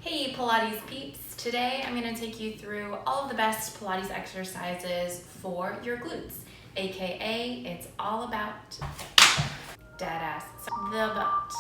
Hey Pilates peeps! Today I'm going to take you through all of the best Pilates exercises for your glutes, aka it's all about dad ass, the butt.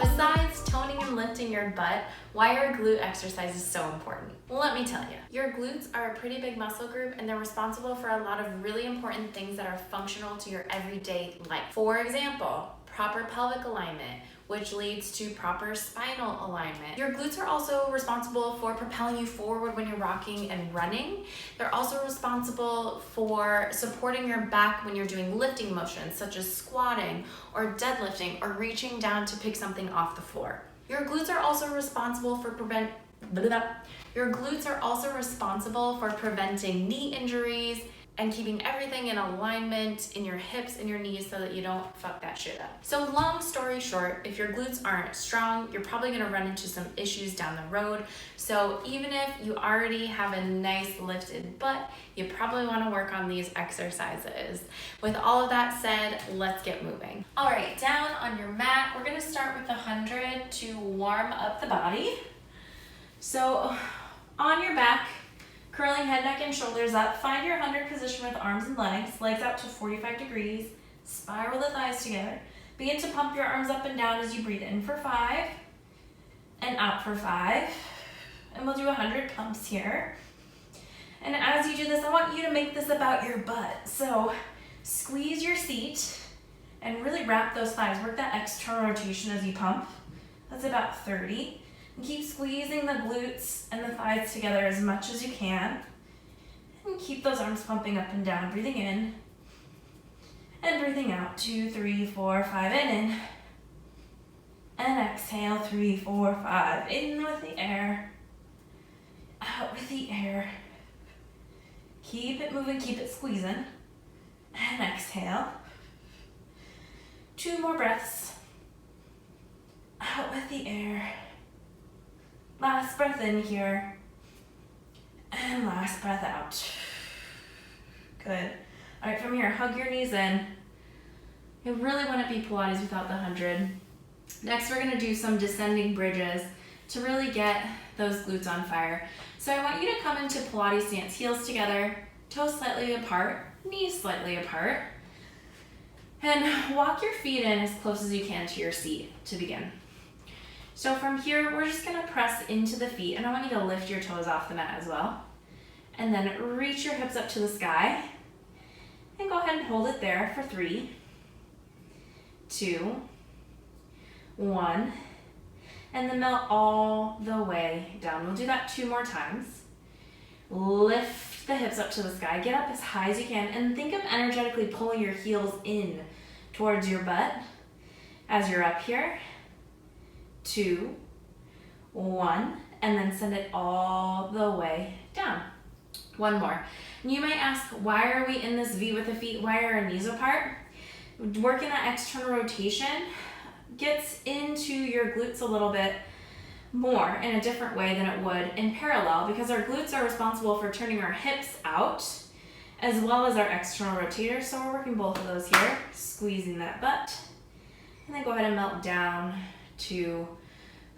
Besides toning and lifting your butt, why are glute exercises so important? Well, let me tell you. Your glutes are a pretty big muscle group and they're responsible for a lot of really important things that are functional to your everyday life. For example, proper pelvic alignment, which leads to proper spinal alignment. Your glutes are also responsible for propelling you forward when you're rocking and running. They're also responsible for supporting your back when you're doing lifting motions, such as squatting or deadlifting or reaching down to pick something off the floor. Your glutes are also responsible for preventing knee injuries and keeping everything in alignment in your hips and your knees so that you don't fuck that shit up. So long story short, if your glutes aren't strong, you're probably gonna run into some issues down the road. So even if you already have a nice lifted butt, you probably wanna work on these exercises. With all of that said, let's get moving. All right, down on your mat, we're gonna start with 100 to warm up the body. So on your back, curling head, neck, and shoulders up. Find your 100 position with arms and legs out to 45 degrees. Spiral the thighs together. Begin to pump your arms up and down as you breathe in for 5 and out for 5. And we'll do 100 pumps here. And as you do this, I want you to make this about your butt. So squeeze your seat and really wrap those thighs. Work that external rotation as you pump. That's about 30. And keep squeezing the glutes and the thighs together as much as you can. And keep those arms pumping up and down, breathing in and breathing out. 2, 3, 4, 5, and in. And exhale, 3, 4, 5. In with the air, out with the air. Keep it moving, keep it squeezing. And exhale. 2 more breaths. Out with the air. Last breath in here, and last breath out. Good. All right, from here, hug your knees in. You really wouldn't be Pilates without the 100. Next, we're gonna do some descending bridges to really get those glutes on fire. So I want you to come into Pilates stance, heels together, toes slightly apart, knees slightly apart, and walk your feet in as close as you can to your seat to begin. So from here, we're just gonna press into the feet, and I want you to lift your toes off the mat as well. And then reach your hips up to the sky, and go ahead and hold it there for 3, 2, 1, and then melt all the way down. We'll do that 2 more times. Lift the hips up to the sky, get up as high as you can, and think of energetically pulling your heels in towards your butt as you're up here. 2, 1, and then send it all the way down. 1 more. And you might ask, why are we in this V with the feet? Why are our knees apart? Working that external rotation gets into your glutes a little bit more in a different way than it would in parallel, because our glutes are responsible for turning our hips out as well as our external rotators. So we're working both of those here, squeezing that butt, and then go ahead and melt down to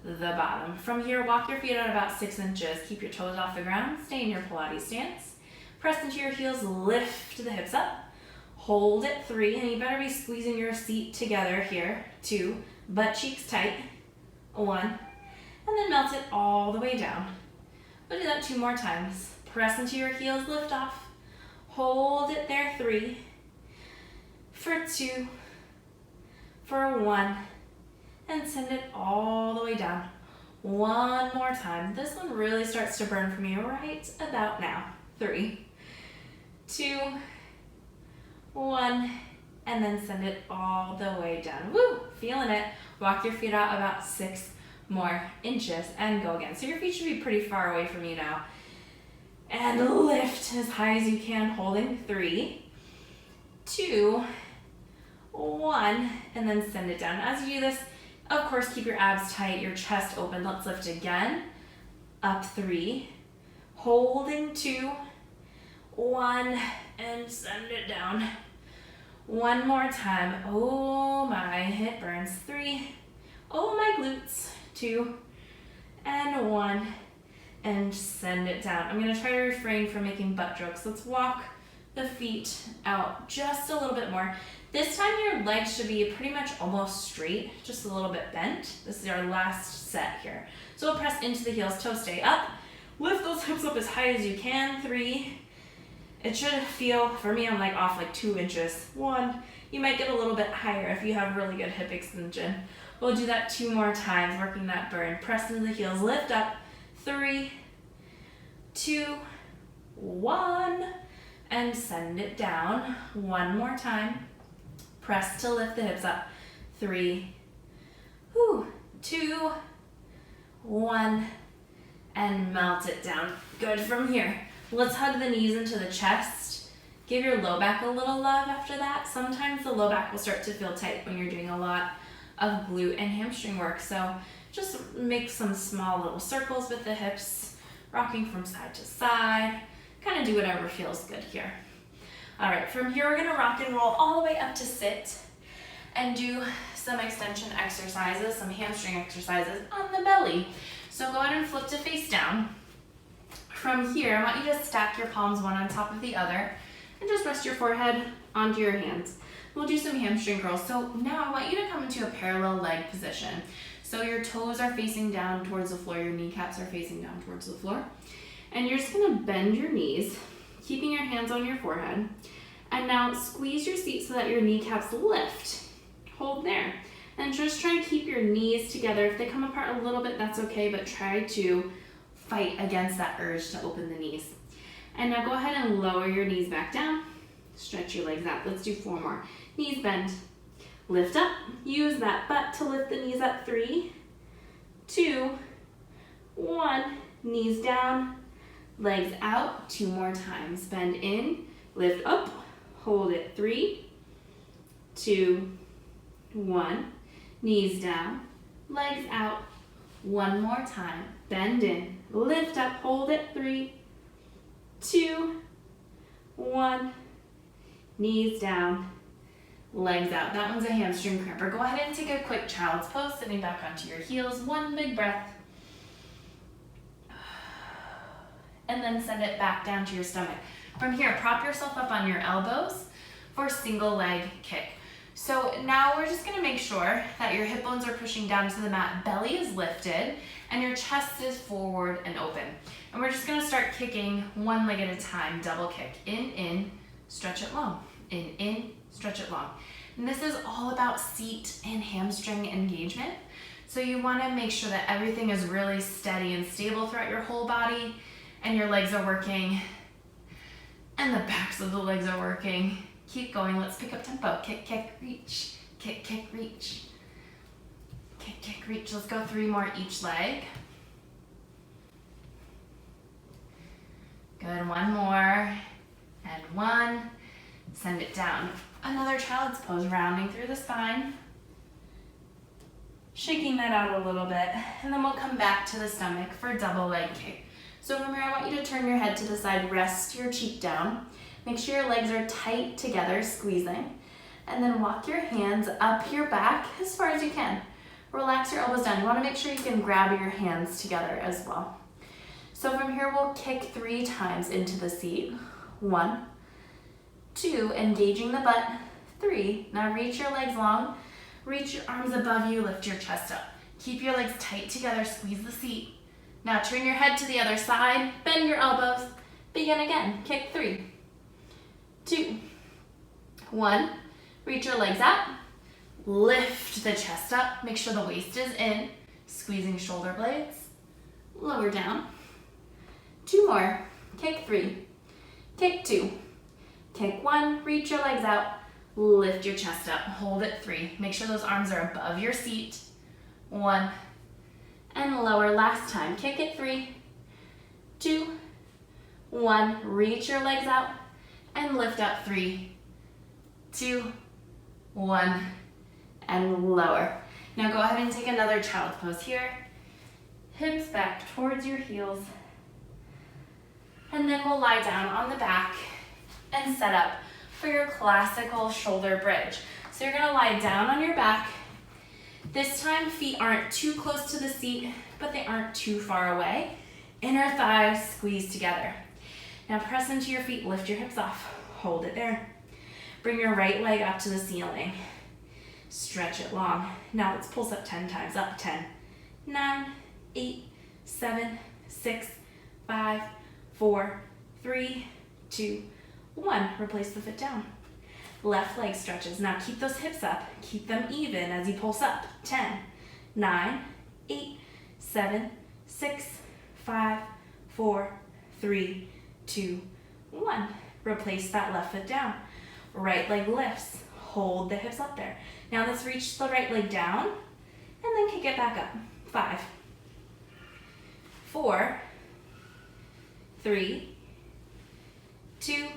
the bottom. From here, walk your feet out about 6 inches. Keep your toes off the ground. Stay in your Pilates stance. Press into your heels, lift the hips up. Hold it 3, and you better be squeezing your seat together here. 2, butt cheeks tight. 1, and then melt it all the way down. We'll do that 2 more times. Press into your heels, lift off. Hold it there 3, for 2, for 1, and send it all the way down. 1 more time. This one really starts to burn for me right about now. 3, 2, 1, and then send it all the way down. Woo! Feeling it. Walk your feet out about 6 more inches, and go again. So your feet should be pretty far away from you now. And lift as high as you can, holding 3, 2, 1, and then send it down. As you do this, of course, keep your abs tight, your chest open. Let's lift again. Up 3, holding 2, 1, and send it down. One more time. Oh my, it burns. 3, oh my glutes. 2, and 1, and send it down. I'm gonna try to refrain from making butt jokes. Let's walk the feet out just a little bit more. This time your legs should be pretty much almost straight, just a little bit bent. This is our last set here. So we'll press into the heels, toes stay up. Lift those hips up as high as you can. 3. It should feel, for me, I'm like off like 2 inches. 1. You might get a little bit higher if you have really good hip extension. We'll do that 2 more times, working that burn. Press into the heels, lift up. 3, 2, 1, and send it down. One more time. Press to lift the hips up. 3, 2, 1, and melt it down. Good. From here, let's hug the knees into the chest. Give your low back a little love after that. Sometimes the low back will start to feel tight when you're doing a lot of glute and hamstring work. So just make some small little circles with the hips, rocking from side to side. Kind of do whatever feels good here. All right, from here we're gonna rock and roll all the way up to sit and do some extension exercises, some hamstring exercises on the belly. So go ahead and flip to face down. From here, I want you to stack your palms one on top of the other and just rest your forehead onto your hands. We'll do some hamstring curls. So now I want you to come into a parallel leg position. So your toes are facing down towards the floor, your kneecaps are facing down towards the floor. And you're just gonna bend your knees, keeping your hands on your forehead. And now squeeze your seat so that your kneecaps lift. Hold there. And just try to keep your knees together. If they come apart a little bit, that's okay, but try to fight against that urge to open the knees. And now go ahead and lower your knees back down. Stretch your legs out. Let's do 4 more. Knees bend. Lift up. Use that butt to lift the knees up. 3, 2, 1. Knees down. Legs out. 2 more times. Bend in. Lift up. Hold it. 3, 2, 1. Knees down. Legs out. 1 more time. Bend in. Lift up. Hold it. 3, 2, 1. Knees down. Legs out. That one's a hamstring cramper. Go ahead and take a quick child's pose, sitting back onto your heels. 1 big breath. And then send it back down to your stomach. From here, prop yourself up on your elbows for single leg kick. So now we're just gonna make sure that your hip bones are pushing down to the mat, belly is lifted, and your chest is forward and open. And we're just gonna start kicking 1 leg at a time, double kick. In, stretch it long. In, stretch it long. And this is all about seat and hamstring engagement. So you wanna make sure that everything is really steady and stable throughout your whole body, and your legs are working, and the backs of the legs are working. Keep going, let's pick up tempo. Kick, kick, reach. Kick, kick, reach. Kick, kick, reach. Let's go 3 more each leg. Good, 1 more, and 1. Send it down. Another child's pose, rounding through the spine. Shaking that out a little bit, and then we'll come back to the stomach for a double leg kick. So from here, I want you to turn your head to the side, rest your cheek down. Make sure your legs are tight together, squeezing. And then walk your hands up your back as far as you can. Relax your elbows down. You wanna make sure you can grab your hands together as well. So from here, we'll kick 3 times into the seat. 1, 2, engaging the butt. 3, now reach your legs long. Reach your arms above you, lift your chest up. Keep your legs tight together, squeeze the seat. Now turn your head to the other side, bend your elbows. Begin again, kick 3, 2, 1. Reach your legs up. Lift the chest up. Make sure the waist is in. Squeezing shoulder blades. Lower down. 2 more. Kick 3. Kick 2. Kick 1. Reach your legs out. Lift your chest up. Hold it. 3. Make sure those arms are above your seat. 1, and lower. Last time. Kick it. 3, 2, 1. Reach your legs out and lift up. 3, 2, 1, and lower. Now go ahead and take another child's pose here. Hips back towards your heels. And then we'll lie down on the back and set up for your classical shoulder bridge. So you're gonna lie down on your back. This time, feet aren't too close to the seat, but they aren't too far away. Inner thighs squeeze together. Now press into your feet, lift your hips off. Hold it there. Bring your right leg up to the ceiling. Stretch it long. Now let's pulse up 10 times. Up, 10, 9, 8, 7, 6, 5, 4, 3, 2, 1. Replace the foot down. Left leg stretches. Now keep those hips up. Keep them even as you pulse up. 10, 9, 8, 7, 6, 5, 4, 3, 2, 1. Replace that left foot down. Right leg lifts. Hold the hips up there. Now let's reach the right leg down and then kick it back up. 5, 4, 3, 2,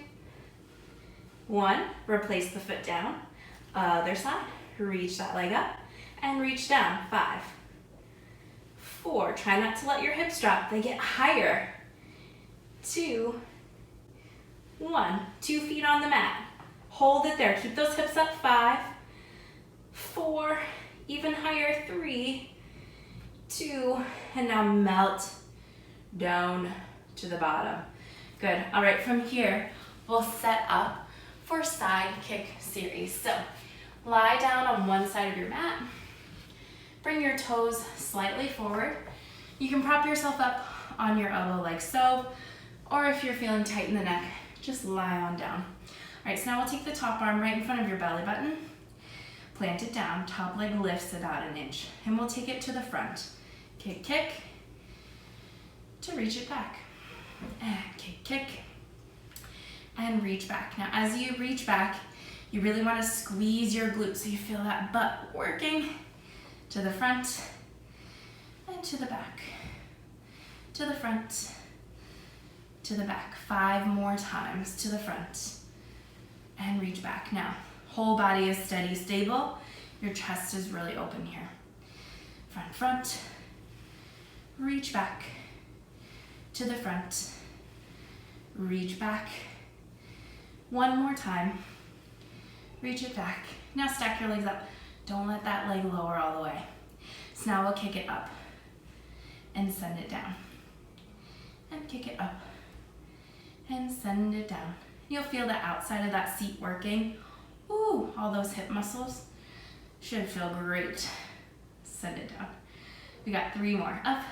1. Replace the foot down. Other side. Reach that leg up and reach down. 5, 4. Try not to let your hips drop. They get higher. 2, 1. 2 feet on the mat. Hold it there. Keep those hips up. 5, 4. Even higher. 3, 2. And now melt down to the bottom. Good. All right, from here, we'll set up for side kick series. So lie down on one side of your mat. Bring your toes slightly forward. You can prop yourself up on your elbow like so, or if you're feeling tight in the neck, just lie on down. All right, so now we'll take the top arm right in front of your belly button, plant it down, top leg lifts about an inch, and we'll take it to the front. Kick, kick, to reach it back. And kick, kick, and reach back. Now as you reach back, you really want to squeeze your glutes so you feel that butt working to the front and to the back, to the front, to the back. 5 more times to the front and reach back. Now, whole body is steady, stable. Your chest is really open here. Front, front, reach back to the front, reach back. 1 more time, reach it back. Now stack your legs up. Don't let that leg lower all the way. So now we'll kick it up and send it down. And kick it up and send it down. You'll feel the outside of that seat working. Ooh, all those hip muscles should feel great. Send it down. We got 3 more. Up,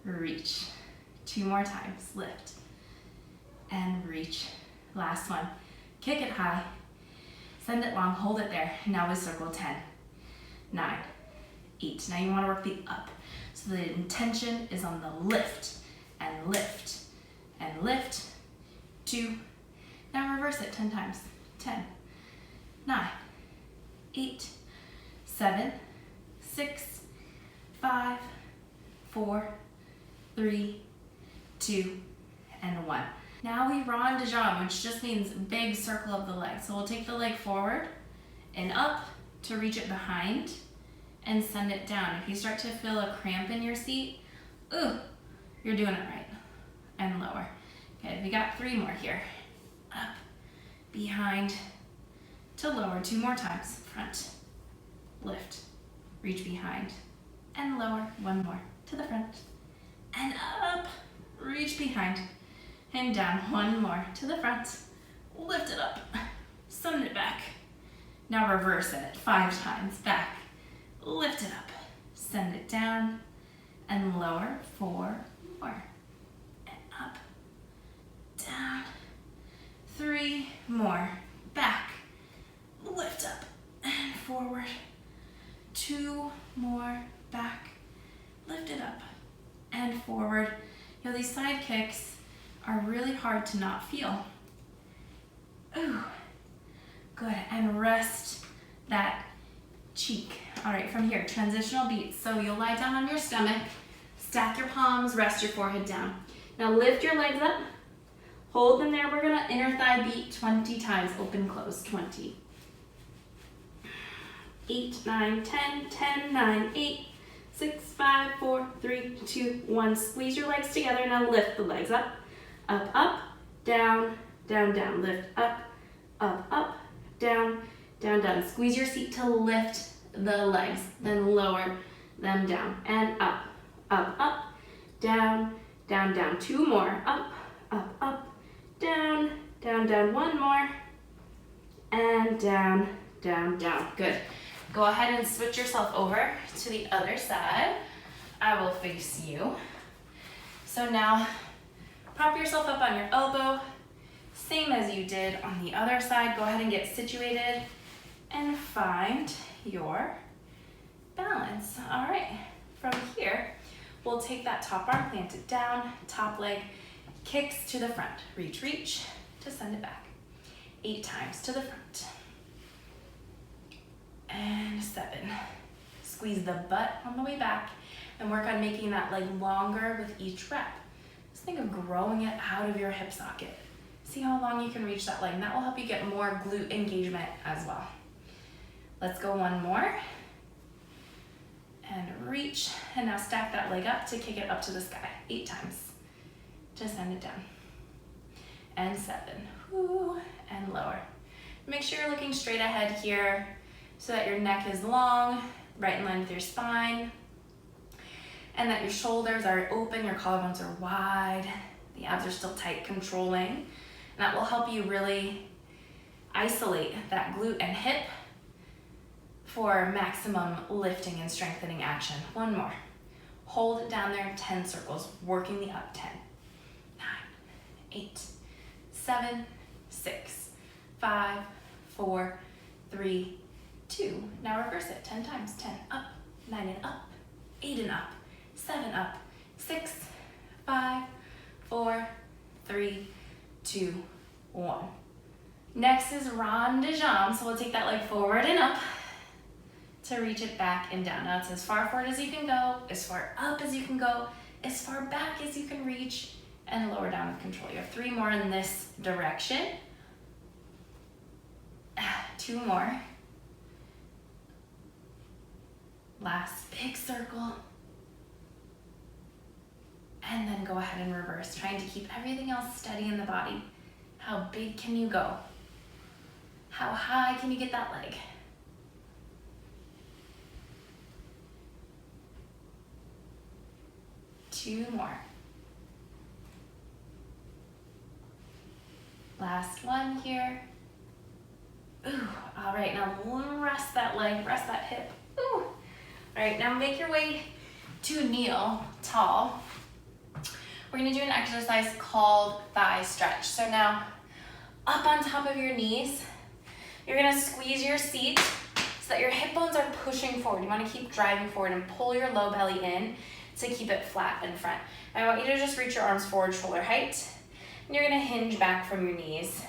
reach. 2 more times. Lift and reach. Last one. Kick it high. Send it long. Hold it there. Now we circle 10, 9, 8. Now you want to work the up. So the intention is on the lift and lift and lift. 2. Now reverse it 10 times. 10, 9, 8, 7, 6, 5, 4, 3, 2, and 1. Now we rond de jambe, which just means big circle of the leg. So we'll take the leg forward and up to reach it behind and send it down. If you start to feel a cramp in your seat, ooh, you're doing it right. And lower. Okay, we got 3 more here. Up, behind, to lower. 2 more times. Front, lift, reach behind, and lower. 1 more. To the front, and up, reach behind, and down. 1 more. To the front, lift it up, send it back. Now reverse it 5 times. Back, lift it up, send it down, and lower. 4 more. And up, down. 3 more. Back, lift up, and forward. 2 more. Back, lift it up, and forward. You know, these side kicks are really hard to not feel. Ooh, good. And rest that cheek All right, from here, transitional beats. So you'll lie down on your stomach, stack your palms, rest your forehead down. Now lift your legs up, hold them there. We're gonna inner thigh beat 20 times, open, close, 20. 8, 9, 10, 10, 9, 8, 6, 5, 4, 3, 2, 1. Squeeze your legs together. Now lift the legs up, up, down, down, down. Lift up, down, down, down. Squeeze your seat to lift the legs, then lower them down. And up, down, down, down. 2 more. Up, down, down, down. 1 more. And down, down, down. Good. Go ahead and switch yourself over to the other side. I will face you. So now, prop yourself up on your elbow, same as you did on the other side. Go ahead and get situated and find your balance. All right, from here, we'll take that top arm, plant it down, top leg kicks to the front. Reach, reach to send it back. 8 times to the front. And 7. Squeeze the butt on the way back and work on making that leg longer with each rep. Just think of growing it out of your hip socket. See how long you can reach that leg, and that will help you get more glute engagement as well. Let's go 1 more. And reach, and now stack that leg up to kick it up to the sky. 8 times to send it down. And 7, whoo, and lower. Make sure you're looking straight ahead here so that your neck is long, right in line with your spine, and that your shoulders are open, your collarbones are wide, the abs are still tight, controlling. And that will help you really isolate that glute and hip for maximum lifting and strengthening action. 1 more. Hold it down there, 10 circles, working the up. 10, 9, 8, 7, 6, 5, 4, 3, 2. Now reverse it 10 times. 10 up, 9 and up, 8 and up, 7 up, 6, 5, 4, 3, 2, 1. Next is rond de jambe. So we'll take that leg forward and up to reach it back and down. Now it's as far forward as you can go, as far up as you can go, as far back as you can reach, and lower down with control. You have 3 more in this direction. 2 more. Last big circle. And then go ahead and reverse, trying to keep everything else steady in the body. How big can you go? How high can you get that leg? Two more. Last one here. Ooh, all right, now rest that leg, rest that hip. Ooh. All right, now make your way to kneel tall. We're gonna do an exercise called thigh stretch. So now, up on top of your knees, you're gonna squeeze your seat so that your hip bones are pushing forward. You wanna keep driving forward and pull your low belly in to keep it flat in front. I want you to just reach your arms forward, shoulder height, and you're gonna hinge back from your knees,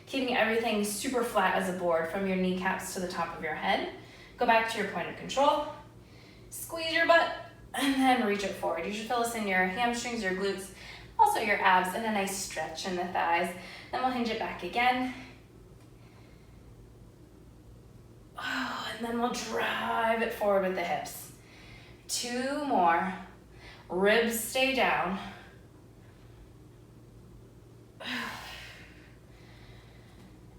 keeping everything super flat as a board from your kneecaps to the top of your head. Go back to your point of control, squeeze your butt, and then reach it forward. You should feel this in your hamstrings, your glutes, also your abs, and a nice stretch in the thighs. Then we'll hinge it back again. Oh, and then we'll drive it forward with the hips. 2 more. Ribs stay down.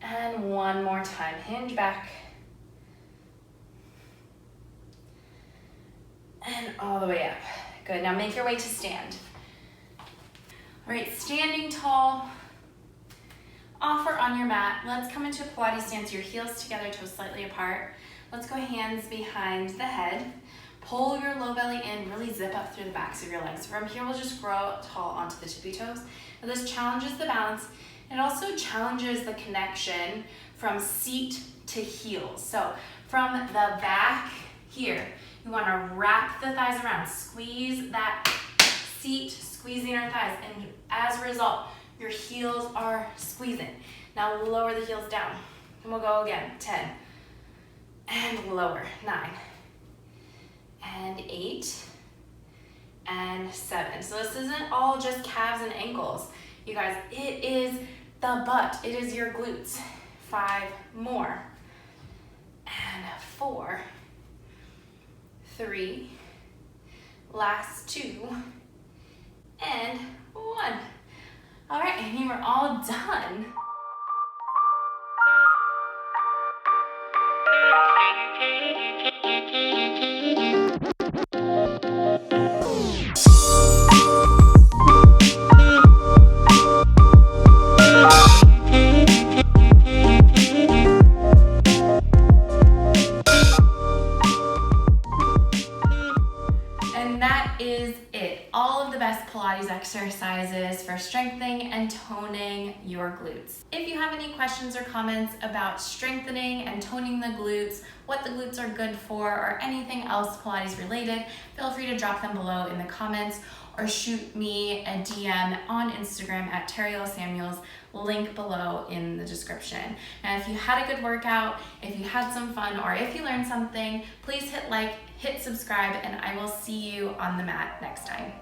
And 1 more time. Hinge back. And all the way up. Good, now make your way to stand. All right, standing tall, offer on your mat. Let's come into a Pilates stance, your heels together, toes slightly apart. Let's go hands behind the head. Pull your low belly in, really zip up through the backs of your legs. From here, we'll just grow tall onto the tippy toes. Now this challenges the balance. It also challenges the connection from seat to heels. So from the back here, you want to wrap the thighs around, squeeze that seat, squeezing our thighs, and as a result, your heels are squeezing. Now lower the heels down, and we'll go again. 10, and lower. 9 and 8 and 7. So this isn't all just calves and ankles. You guys, it is the butt. It is your glutes. 5 more. And 4, 3, last 2, and 1. All right, and you are all done. And that is it. All of the best Pilates exercises for strengthening and toning your glutes. If you have any questions or comments about strengthening and toning the glutes, what the glutes are good for, or anything else Pilates related, feel free to drop them below in the comments or shoot me a DM on Instagram at Terriell Samuels, link below in the description. Now, if you had a good workout, if you had some fun, or if you learned something, please hit like, hit subscribe, and I will see you on the mat next time.